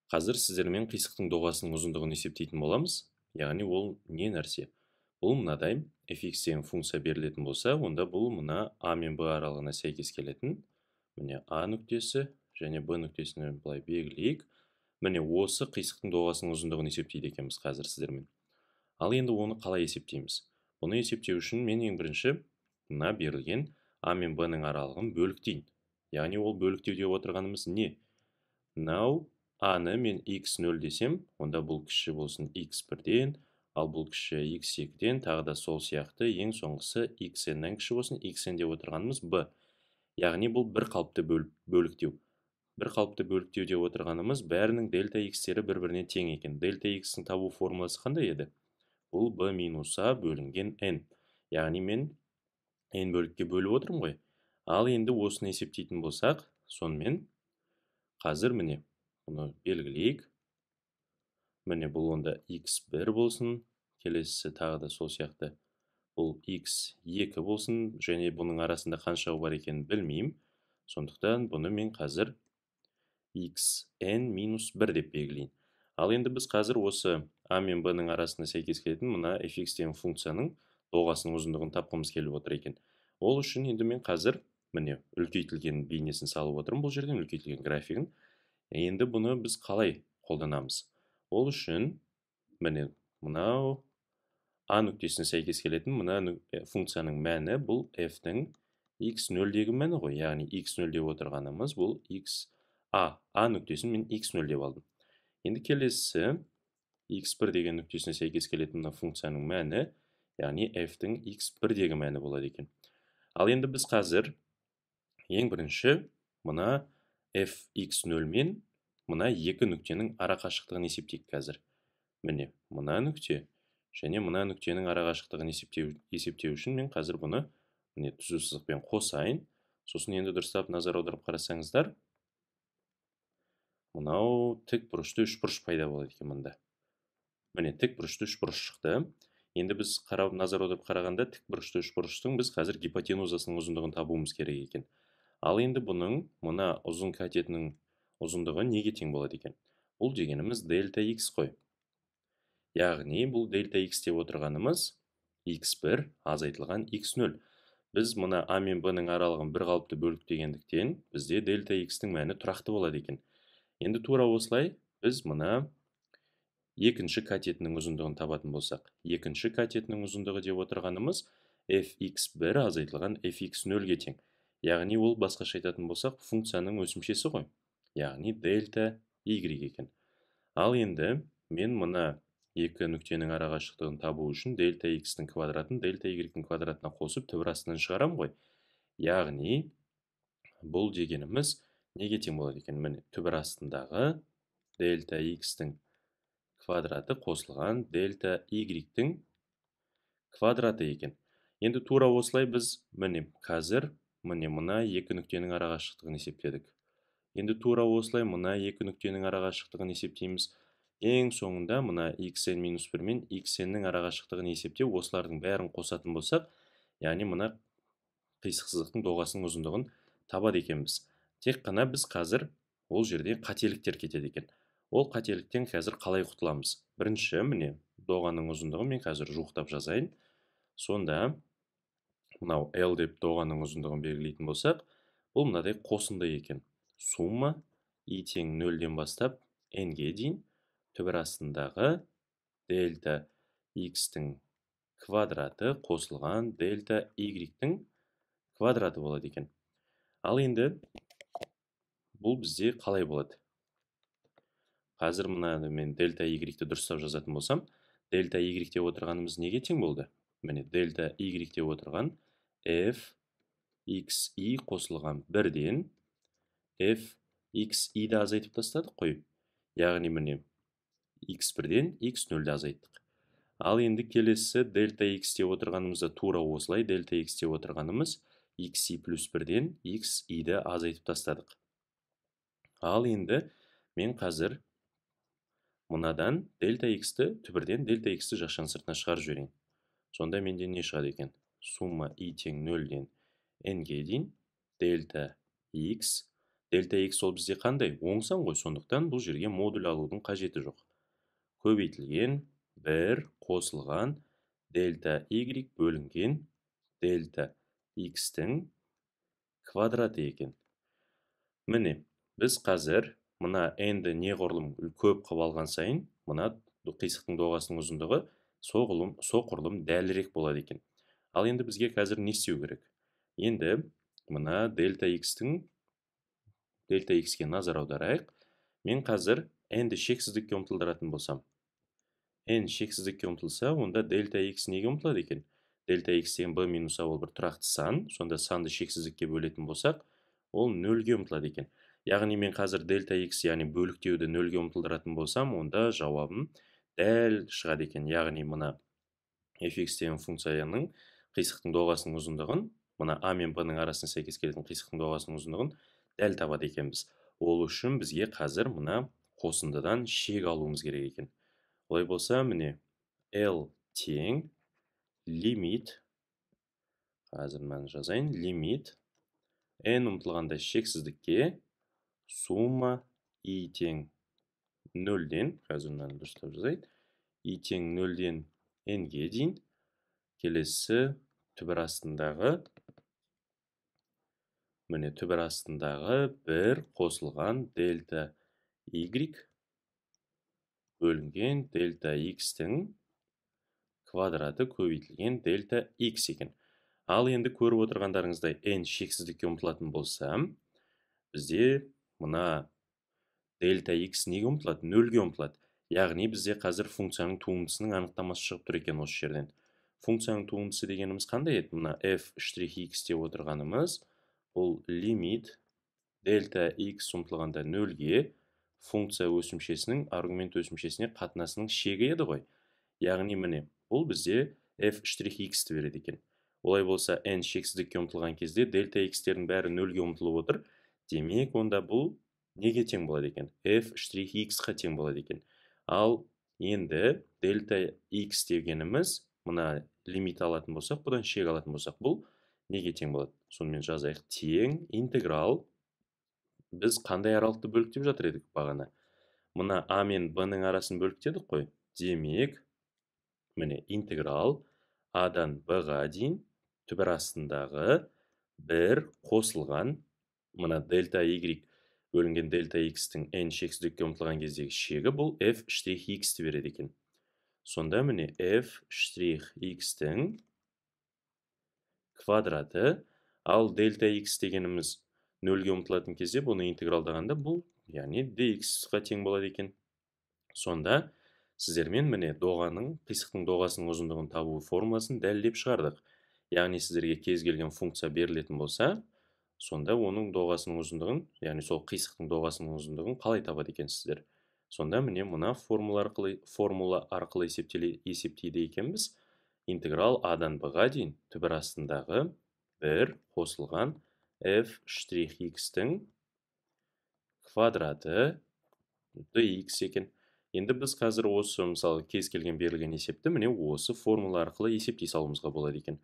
Қазір сіздермен қисықтың доғасының ұзындығын есептейтін боламыз. Яғни ол не нәрсе? Бұл мынадай, fx-тен функция берілетін болса, онда бұл мына a мен b аралығына сәйкес келетін. Міне a нүктесі және b нүктесіне былай белгілейік. Міне осы қисықтың доғасының ұзындығын есептейді екенбіз қазір сіздермен. Ал енді оны қалай есептейміз? Бұны есептеу үшін мен ең бірінші мына берілген a мен b-ның аралығын бөліктейін. Яғни ол бөліктеу деп отырғанымыз не? Мынау a-ны мен x0 десем, онда бұл кіші болсын x1-ден, ал бұл кіші x2-ден, тағы да сол сияқты ең соңғысы xn-нен кіші болсын, xn деп отырғанымыз b. Яғни бұл бір қалыпты бөліктеу. Бір қалыпты бөліктеу деп отырғанымыз бәрінің дельта x-тері бір-біріне тең екен. Дельта x-ің табу формуласы қандай еді? Бұл b минус a бөлінген n. Яғни мен n бөлікке бөліп отырмын ғой. Ал енді осыны есептейтін болсақ, сонымен қазір міне бұны белгілейік. Міне бұл онда x1 болсын, келесісі тағы да сол сияқты бұл x2 болсын, және бұның арасында қаншау бар екенін білмеймін. Сондықтан бұны мен қазір xn-1 деп белгілейін. Ал енді біз қазір осы a мен b-ның арасында сәйкес келетін мына fx-тен функцияның доғасының ұзындығын тапқымыз келіп отыр екен. Ол үшін енді мен қазір міне үлкейтілген бейнесін салып отырмын бұл жерден, үлкейтілген графигін. Енді бұны біз қалай қолданамыз? Ол үшін міне мынау a нүктесіне сәйкес келетін мына функцияның мәні бұл f-ның x0-дегі мәні ғой. Яғни x0 деп отырғанымыз бұл a нүктесін мен x0 деп алдым. Енді келесі x1 деген нүктесіне сәйкес келетін мына функцияның мәні, яғни f-дің x1-дегі мәні болады екен. Ал енді біз қазір ең бірінші мына fx0 мен мына екі нүктенің арақашықтығын есептейік қазір. Міне мына нүкте және мына нүктенің арақашықтығын есептеу үшін мен қазір бұны міне түзу сызықпен қосайын. Сосын енді дұрыстап назар аударып қарасаңыздар, мынау тік бұрышты үшбұрыш пайда болады екен мұнда. Міне тік бұрышты үшбұрыш шықты. Енді біз назар аударып қарағанда тік бұрышты үшбұрыштың біз қазір гипотенузасының ұзындығын табуымыз керек екен. Ал енді бұның мына ұзын катетінің ұзындығы неге тең болады екен? Бұл дегеніміз дельта x қой. Яғни бұл дельта x деп отырғанымыз x1 азайтылған x0. Біз мұна a мен b-ның аралығын бір қалыпты бөліктегендіктен бізде дельта x-тің мәні тұрақты болады екен. Енді тура осылай біз мұна екінші катетінің ұзындығын табатын болсақ, екінші катетінің ұзындығы деп отырғанымыз fx1 азайтылған fx0-ге тең. Яғни ол басқаша айтатын болсақ функцияның өсімшесі ғой. Яғни дельта y екен. Ал енді мен мұна екі нүктенің арақашықтығын табу үшін дельта x-тің квадратын дельта y-тің квадратына қосып түбір астынан шығарам ғой. Яғни бұл дегеніміз неге тең болады екен? Міне түбір астындағы дельта x-тің квадраты қосылған дельта y-тің квадраты екен. Енді тура осылай біз міне қазір мына екі нүктенің арақашықтығын есептедік. Енді тура осылай мына екі нүктенің арақашықтығын есептейміз. Ең соңында мына xn-1 мен xn-нің арақашықтығын есептеу, осылардың бәрін қосатын болсақ, яғни мына қисық сызықтың доғасының ұзындығын табады екенбіз. Тек қана біз қазір ол жерде қателіктер кетеді екен. Ол қателіктен қазір қалай құтыламыз? Бірінші міне доғаның ұзындығын мен қазір жуықтап жазайын. Сонда мынау L деп доғаның ұзындығын белгілейтін болсақ, бұл мынадай қосынды екен. Сумма i тең 0-ден бастап n-ге дейін түбір астындағы дельта x-тің квадраты қосылған дельта y-тің квадраты болады екен. Ал енді бұл бізде қалай болады? Қазір мұнады мен дельта y-ті дұрыстап жазатын болсам, дельта y деп отырғанымыз неге тең болды? Міне дельта y деп отырған f xi қосылған 1-ден f xi-ді азайтып тастадық қой. Яғни міне x1-ден x0-ді азайттық. Ал енді келесі дельта x деп отырғанымызда тура осылай дельта x деп отырғанымыз xi плюс 1-ден xi-ді азайтып тастадық. Ал енді мен қазір мынадан дельта x-ті түбірден дельта x-ті жақшаның сыртына шығарып жіберейін. Сонда менде не шығады екен? Сумма i тең 0-ден n-ге дейін дельта x Дельта x ол бізде қандай? Оң сан ғой, сондықтан бұл жерге модуль алудың қажеті жоқ. Көбейтілген 1 қосылған дельта y бөлінген дельта x-тің квадраты екен. Міне, біз қазір мына n-ді неғұрлым көп қылып алған сайын, мына қисықтың доғасының ұзындығы соқұрлым дәлірек болады екен. Ал енді бізге қазір не істеу керек? Енді мына дельта x-ке назар аударайық. Мен қазір n-ді шексіздікке ұмтылдыратын болсам, n шексіздікке ұмтылса, онда дельта x неге ұмтылады екен? Дельта x деген b минус a ол бір тұрақты сан, сонда санды шексіздікке бөлетін болсақ, ол нөлге ұмтылады екен. Яғни мен қазір дельта x, яғни бөліктеуді нөлге ұмтылдыратын болсам, онда жауабым дәл шығады екен. Яғни мына fx деген функцияның қисықтың доғасының ұзындығын, мына a мен b-ның арасына сәйкес келетін қисықтың доғасының ұзындығын дәл табады екенбіз. Ол үшін бізге қазір мына қосындыдан шек алуымыз керек екен. Олай болса, міне L тең лимит, қазір мен жазайын, лимит n ұмтылғанда шексіздікке сумма i тең нөлден, қазір мен дұрыстап жазайын, i тең нөлден n-ге дейін, келесі түбір астындағы, міне түбір астындағы 1 қосылған дельта y бөлінген дельта x-тің квадраты көбейтілген дельта x екен. Ал енді көріп отырғандарыңыздай n шексіздікке ұмтылатын болса, бізде мына дельта x неге ұмтылады? Нөлге ұмтылады. Яғни бізде қазір функцияның туындысының анықтамасы шығып тұр екен осы жерден. Функцияның туындысы дегеніміз қандай еді? Мына f'(x) деп отырғанымыз, бұл лимит дельта x ұмтылғанда нөлге функция өсімшесінің аргумент өсімшесіне қатынасының шегі еді ғой. Яғни міне, бұл бізде f'(x)ті береді екен. Олай болса, n шексіздікке ұмтылған кезде дельта x-тердің бәрі нөлге ұмтылып отыр. Демек, онда бұл неге тең болады екен? f'(x)қа тең болады екен. Ал енді дельта x дегеніміз, мына лимит алатын болсақ, бұдан шек алатын болсақ, бұл неге тең болады? Сонымен жазайық, тең интеграл. Біз қандай аралықты бөліктеп жатыр едік бағана? Мына a мен b-ның арасын бөліктедік қой. Демек, міне интеграл a-дан b-ға дейін түбір астындағы 1 қосылған мына дельта y бөлінген дельта x-тің n шексіздікке ұмтылған кездегі шегі, бұл f'(x)ті береді екен. Сонда міне f'(x)тің квадраты, ал дельта x дегеніміз нөлге ұмтылатын кезде бұны интегралдағанда бұл, яғни dx-ға тең болады екен. Сонда сіздермен міне қисықтың доғасының ұзындығын табу формуласын дәлелдеп шығардық. Яғни сіздерге кез келген функция берілетін болса, сонда оның доғасының ұзындығын, яғни сол қисықтың доғасының ұзындығын қалай табады екенсіздер? Сонда міне мына формула арқылы есептейді екенбіз. Интеграл a-дан b-ға дейін түбір астындағы 1 қосылған f'(x)тің квадраты dx екен. Енді біз қазір осы, мысалы, кез келген берілген есепті міне осы формула арқылы есептей салуымызға болады екен.